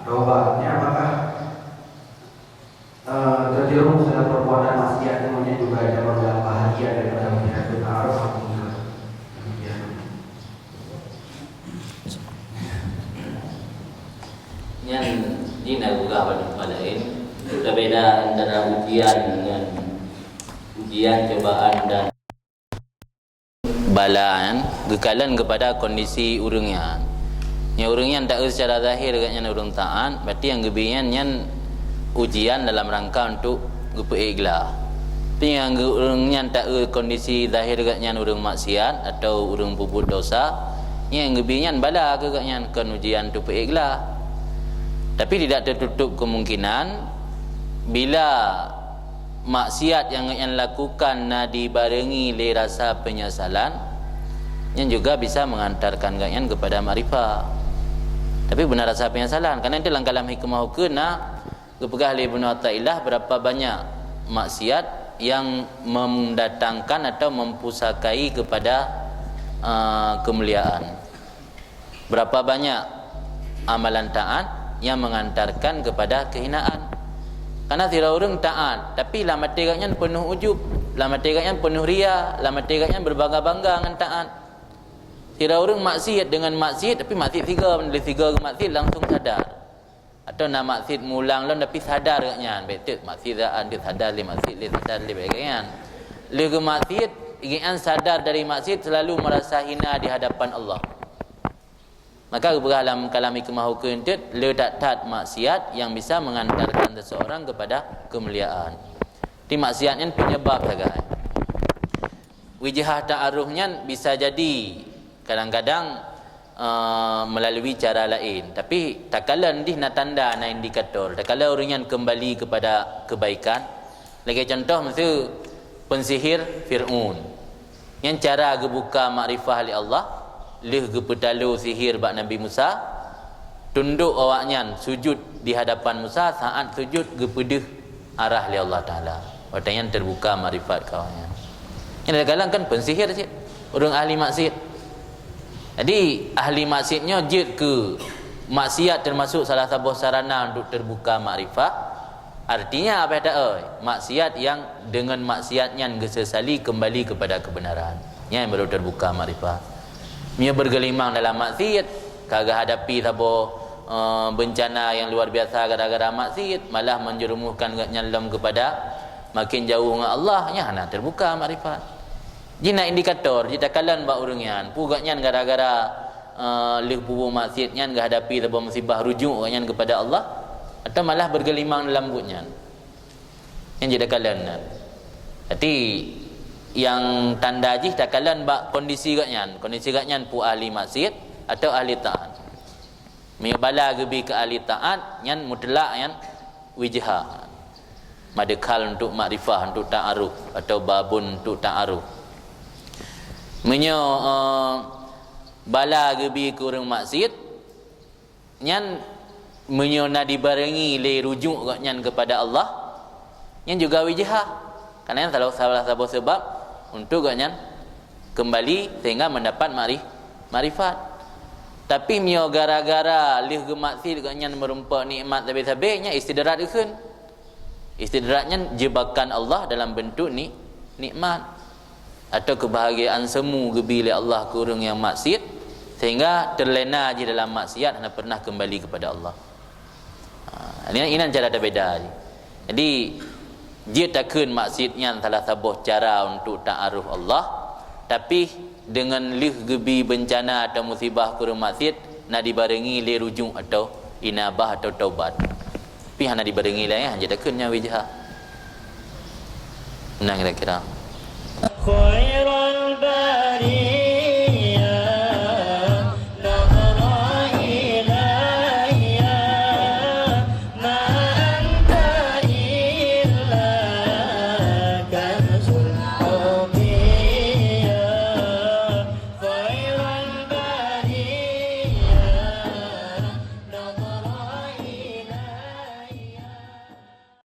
Taubatnya apakah terjerumus dalam perbuatan maksiat, kemudian juga ada beberapa bahagia daripada menjadi ta'aruf atau enggak? Yang ini juga pada lain berbeda antara ujian dengan ujian, cobaan dan balaan gekalan kepada kondisi urangnya. Yang urangnya tak secara zahir katnya urang taat, berarti yang gebian yang ujian dalam rangka untuk gepeiglah. Tapi yang urangnya tak kondisi zahir katnya urang maksiat atau urang berbuat dosa, yang gebian bala ke katnya kan ujian untuk peiglah. Tapi tidak tertutup kemungkinan bila maksiat yang lakukan dibarengi oleh rasa penyesalan yang juga bisa mengantarkan kalian kepada makrifah. Tapi benar rasa penyesalan, karena itu dalam kalam hikmah hukum kepegah oleh Ibnu Athaillah berapa banyak maksiat yang mendatangkan atau mempusakai kepada kemuliaan. Berapa banyak amalan taat yang mengantarkan kepada kehinaan. Karena tidak orang taat, tapi lah mati katnya penuh ujub, lah mati katnya penuh ria, lah mati katnya berbangga-bangga dengan taat. Tidak orang maksiat dengan maksiat, tapi maksiat tiga ke maksiat langsung sadar. Atau nak maksiat mulang lah tapi sadar katnya, betul maksiat dia sadar le maksiat le sadar le bagian. Le ke maksiat, ingin sadar dari maksiat selalu merasa hina di hadapan Allah. Maka dalam kalam hikmah hukum itu letak maksiat yang bisa mengantarkan seseorang kepada kemuliaan. Di maksiatnya penyebab saja. Wijah ta'arufnya bisa jadi kadang-kadang melalui cara lain. Tapi tak kala ndih na tanda na indikator. Tak kala orang yang kembali kepada kebaikan. Lagi contoh mesti pensihir Fir'aun. Yang cara gebuka makrifah oleh Allah, leh gepetalu sihir bak Nabi Musa, tunduk awaknya sujud di hadapan Musa, saat sujud gepedeh arah li Allah Taala. Watanya terbuka makrifat kawannya. Yang kadang kan pensihir sih, orang ahli maksiat. Jadi ahli maksiatnya jid ke maksiat termasuk salah satu sarana untuk terbuka makrifat. Artinya apa tak maksiat yang dengan maksiatnya gesesali kembali kepada kebenaran. Yang baru terbuka makrifat. Dia bergelimang dalam maksiat, kagak hadapi sabo bencana yang luar biasa gara-gara maksiat, malah menjerumuhkan nyalam kepada makin jauh dengan Allah, nya nak terbuka makrifat. Jina indikator, jita kalan ba urangnya, pugaknya gara-gara leh bubu maksiatnya enggak hadapi sabo musibah rujuk katnya kepada Allah, atau malah bergelimang dalam butnya. Yang jita kalan. Jadi yang tanda jih takalan bak kondisi katnya pu ahli maksiat atau ahli taat. Mengabala gebi ke ahli taat yang mutlak yang wijha madekal untuk makrifah, untuk ta'aruf atau babun untuk ta'aruf. Bala gebi ke orang maksiat yang na dibarengi le rujuk katnya kepada Allah yang juga wijha. Karena salah satu sebab untuk ganyan kembali sehingga mendapat marifat. Tapi mio gara-gara lih gemaksi ganyan merumpa nikmat habis-habisnya istidrat ikun. Istidratnya jebakan Allah dalam bentuk nikmat atau kebahagiaan semu gebili Allah ke orang yang maksiat sehingga terlena je dalam maksiat dan pernah kembali kepada Allah. Ini cara berbeza. Jadi dia takkan maksudnya salah satu cara untuk ta'aruf Allah, tapi dengan lih gebi bencana atau musibah kurang maksiat nak dibarengi le rujuk atau inabah atau taubat. Tapi hanya dibarengi lah ya, dia takkannya wijah. Nah kira-kira